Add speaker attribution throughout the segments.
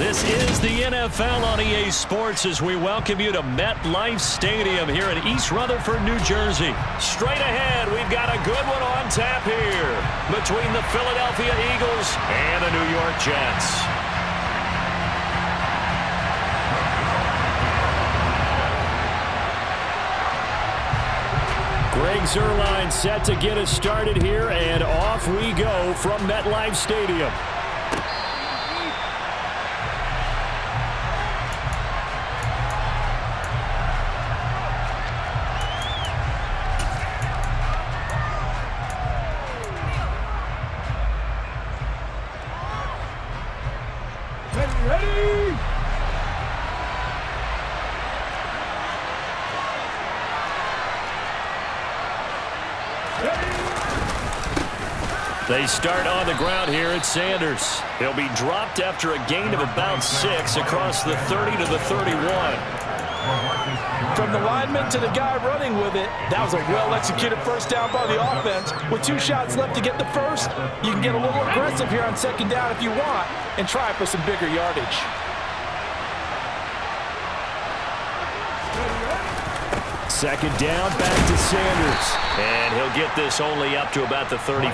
Speaker 1: This is the NFL on EA Sports as we welcome you to MetLife Stadium here in East Rutherford, New Jersey. Straight ahead, we've got a good one on tap here between the Philadelphia Eagles and the New York Jets. Greg Zuerlein set to get us started here, and off we go from MetLife Stadium. They start on the ground here at Sanders. He'll be dropped after a gain of about 6 across the 30 to the 31.
Speaker 2: From the lineman to the guy running with it, that was a well-executed first down by the offense. With 2 shots left to get the first, you can get a little aggressive here on second down if you want and try for some bigger yardage.
Speaker 1: Second down, back to Sanders. And he'll get this only up to about the 35.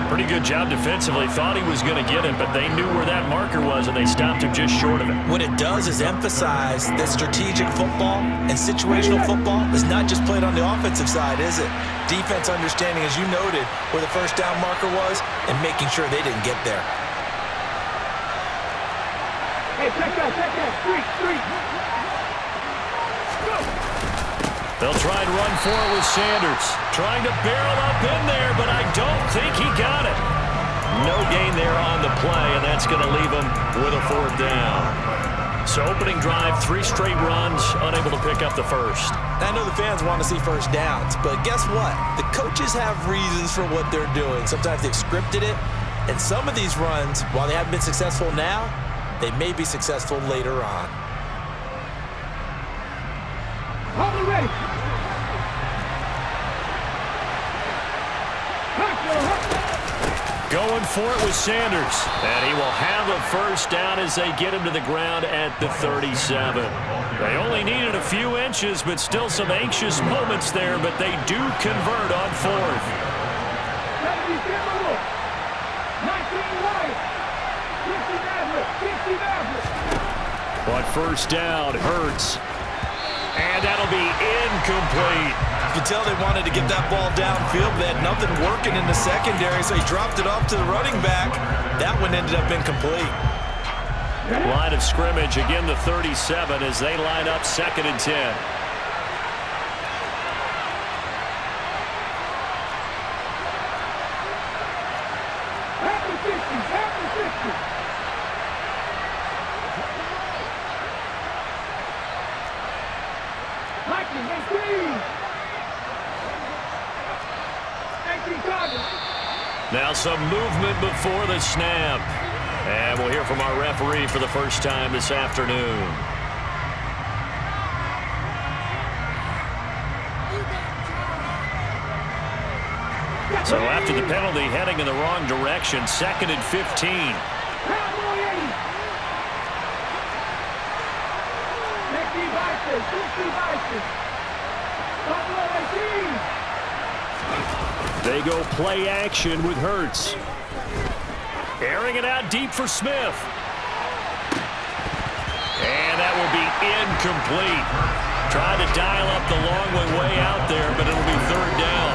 Speaker 1: Pretty good job defensively. Thought he was going to get it, but they knew where that marker was, and they stopped him just short of it.
Speaker 2: What it does is emphasize that strategic football and situational football is not just played on the offensive side, is it? Defense understanding, as you noted, where the first down marker was and making sure they didn't get there.
Speaker 3: Hey, check that, street.
Speaker 1: They'll try and run for it with Sanders. Trying to barrel up in there, but I don't think he got it. No gain there on the play, and that's going to leave him with a 4th down. So opening drive, 3 straight runs, unable to pick up the first.
Speaker 2: I know the fans want to see first downs, but guess what? The coaches have reasons for what they're doing. Sometimes they've scripted it, and some of these runs, while they haven't been successful now, they may be successful later on.
Speaker 3: Hold ready.
Speaker 1: Going for it with Sanders. And he will have a first down as they get him to the ground at the 37. They only needed a few inches, but still some anxious moments there, but they do convert on 4th.
Speaker 3: 19 right. 50 average.
Speaker 1: On first down, Hurts. And that'll be incomplete.
Speaker 2: You can tell they wanted to get that ball downfield. They had nothing working in the secondary, so he dropped it off to the running back. That one ended up incomplete.
Speaker 1: Line of scrimmage, again the 37 as they line up 2nd and 10. Now some movement before the snap. And we'll hear from our referee for the first time this afternoon. So after the penalty, heading in the wrong direction, 2nd and 15. They go play action with Hurts. Airing it out deep for Smith. And that will be incomplete. Trying to dial up the long way out there, but it'll be 3rd down.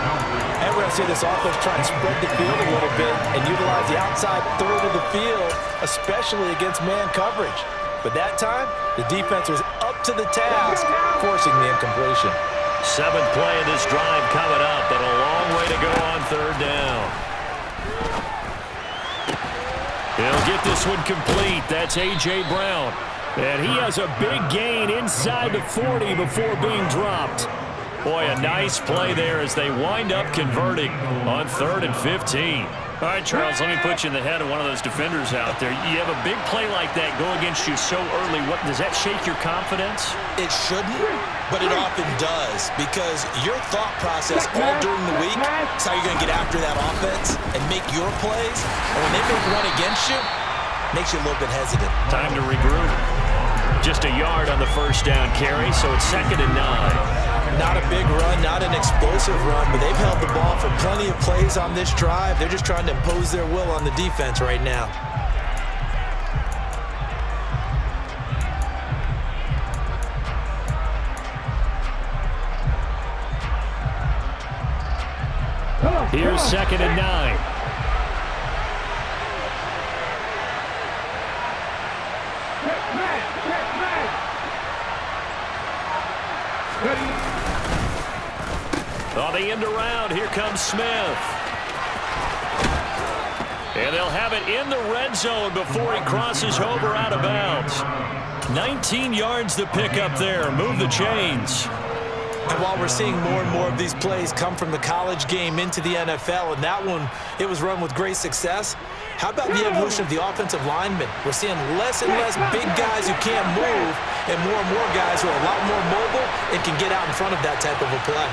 Speaker 2: And we're going to see this offense try and spread the field a little bit and utilize the outside third of the field, especially against man coverage. But that time, the defense was up to the task, forcing the incompletion.
Speaker 1: 7th play of this drive coming up, but a long way to go on 3rd down. He'll get this one complete. That's A.J. Brown. And he has a big gain inside the 40 before being dropped. Boy, a nice play there as they wind up converting on 3rd and 15. All right, Charles, let me put you in the head of one of those defenders out there. You have a big play like that go against you so early. What does that shake your confidence?
Speaker 2: It shouldn't, but it often does, because your thought process all during the week is how you're going to get after that offense and make your plays. And when they make one against you, makes you a little bit hesitant.
Speaker 1: Time to regroup. Just a yard on the first down carry, so it's 2nd and 9.
Speaker 2: Not a big run, not an explosive run, but they've held the ball for plenty of plays on this drive. They're just trying to impose their will on the defense right now.
Speaker 1: Here's 2nd and 9. On the end around, here comes Smith. And they'll have it in the red zone before he crosses over out of bounds. 19 yards to pick up there. Move the chains.
Speaker 2: And while we're seeing more and more of these plays come from the college game into the NFL, and that one, it was run with great success, how about the evolution of the offensive linemen? We're seeing less and less big guys who can't move and more guys who are a lot more mobile and can get out in front of that type of a play.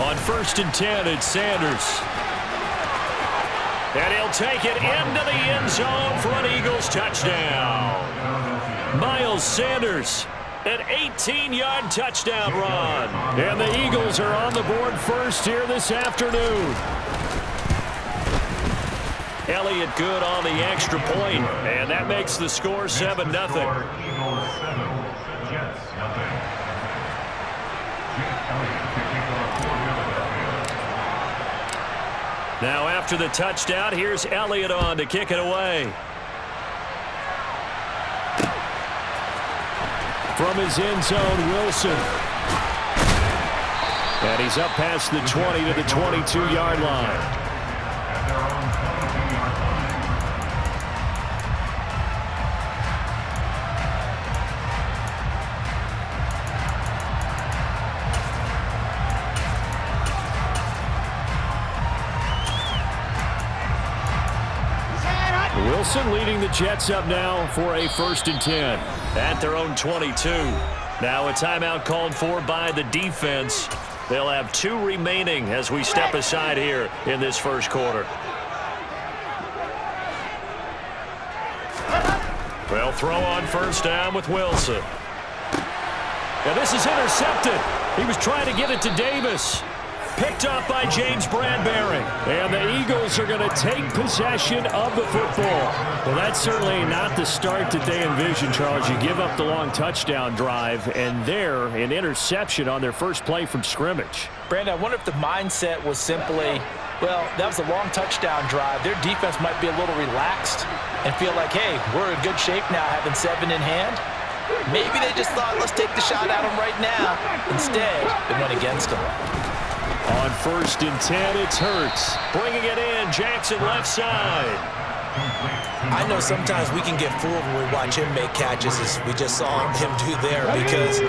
Speaker 1: On 1st and 10, it's Sanders. And he'll take it into the end zone for an Eagles touchdown. Miles Sanders, an 18-yard touchdown run. And the Eagles are on the board first here this afternoon. Elliott good on the extra point, and that makes the score 7-0. Now after the touchdown, here's Elliott on to kick it away. From his end zone, Wilson. And he's up past the 20 to the 22-yard line. Wilson leading the Jets up now for a 1st and 10 at their own 22. Now a timeout called for by the defense. They'll have 2 remaining as we step aside here in this first quarter. They'll throw on 1st down with Wilson. And this is intercepted. He was trying to get it to Davis. Picked up by James Bradbury. And the Eagles are going to take possession of the football. Well, that's certainly not the start that they envisioned, Charles. You give up the long touchdown drive, and there, an interception on their first play from scrimmage.
Speaker 2: Brandon, I wonder if the mindset was simply, well, that was a long touchdown drive. Their defense might be a little relaxed and feel like, hey, we're in good shape now having 7 in hand. Maybe they just thought, let's take the shot at them right now. Instead, it went against them.
Speaker 1: On 1st and 10, it's Hurts. Bringing it in, Jackson left side.
Speaker 2: I know sometimes we can get fooled when we watch him make catches, as we just saw him do there, because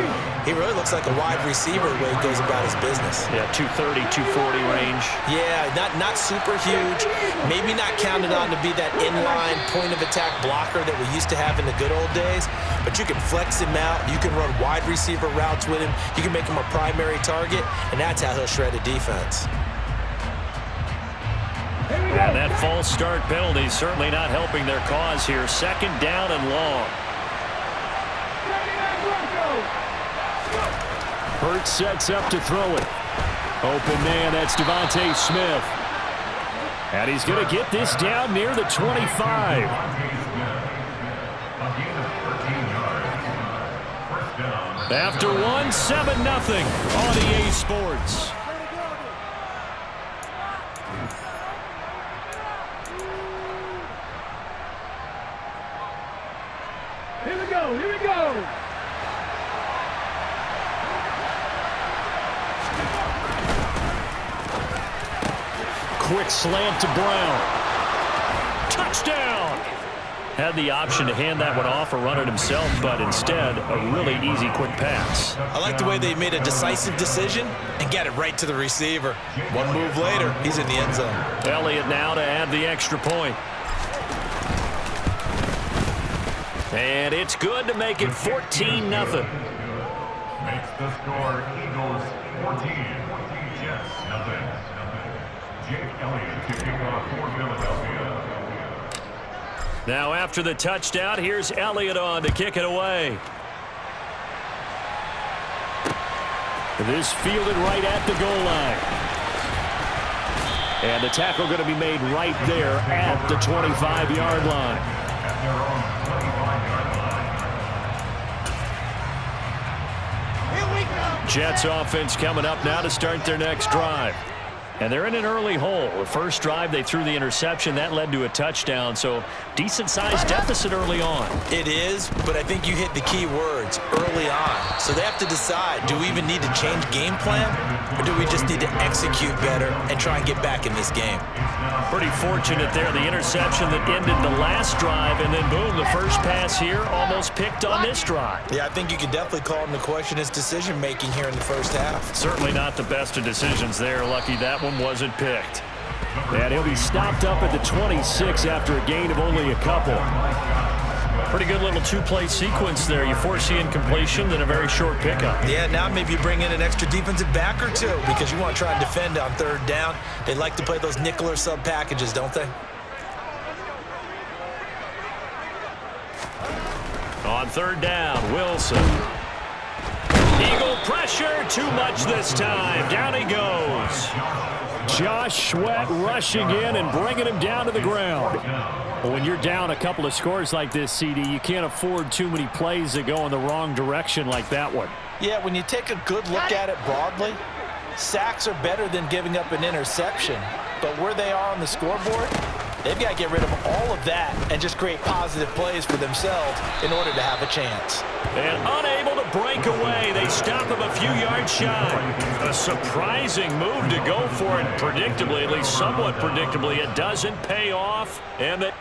Speaker 2: he really looks like a wide receiver the way he goes about his business.
Speaker 1: Yeah, 230, 240 range.
Speaker 2: Yeah, not super huge. Maybe not counted on to be that inline point-of-attack blocker that we used to have in the good old days, but you can flex him out. You can run wide receiver routes with him. You can make him a primary target, and that's how he'll shred a defense.
Speaker 1: And that false start penalty certainly not helping their cause here. 2nd down and long. Hurts sets up to throw it. Open man, that's Devontae Smith. And he's going to get this down near the 25. After one, 7-0 on EA Sports.
Speaker 3: Here we go, here we go.
Speaker 1: Quick slant to Brown. Touchdown! Had the option to hand that one off or run it himself, but instead, a really easy quick pass.
Speaker 2: I like the way they made a decisive decision and got it right to the receiver. One move later, he's in the end zone.
Speaker 1: Elliott now to add the extra point. And it's good to make it 14-0.
Speaker 4: Makes the score Eagles 14, Jets nothing. Jake
Speaker 1: Now after the touchdown, here's Elliott on to kick it away. This fielded right at the goal line. And the tackle going to be made right there at the 25-yard line. Jets offense coming up now to start their next drive. And they're in an early hole. The first drive, they threw the interception. That led to a touchdown, so decent-sized deficit early on.
Speaker 2: It is, but I think you hit the key words, early on. So they have to decide, do we even need to change game plan, or do we just need to execute better and try and get back in this game?
Speaker 1: Pretty fortunate there, the interception that ended the last drive, and then boom, the first pass here almost picked on this drive.
Speaker 2: Yeah, I think you could definitely call him to question his decision-making here in the first half.
Speaker 1: Certainly not the best of decisions there. Lucky that one wasn't picked. And he'll be stopped up at the 26 after a gain of only a couple. Pretty good little two-play sequence there. You force the incompletion, then a very short pickup.
Speaker 2: Yeah, now maybe you bring in an extra defensive back or two because you want to try and defend on third down. They like to play those nickel or sub packages, don't they?
Speaker 1: On third down, Wilson. Eagle pressure, too much this time. Down he goes. Josh Sweat rushing in and bringing him down to the ground. Well, when you're down a couple of scores like this, CD, you can't afford too many plays that go in the wrong direction like that one.
Speaker 2: Yeah, when you take a good look at it broadly, sacks are better than giving up an interception. But where they are on the scoreboard, they've got to get rid of all of that and just create positive plays for themselves in order to have a chance.
Speaker 1: And unable to break away, they stop him a few yards shy. A surprising move to go for it predictably, at least somewhat predictably. It doesn't pay off, and they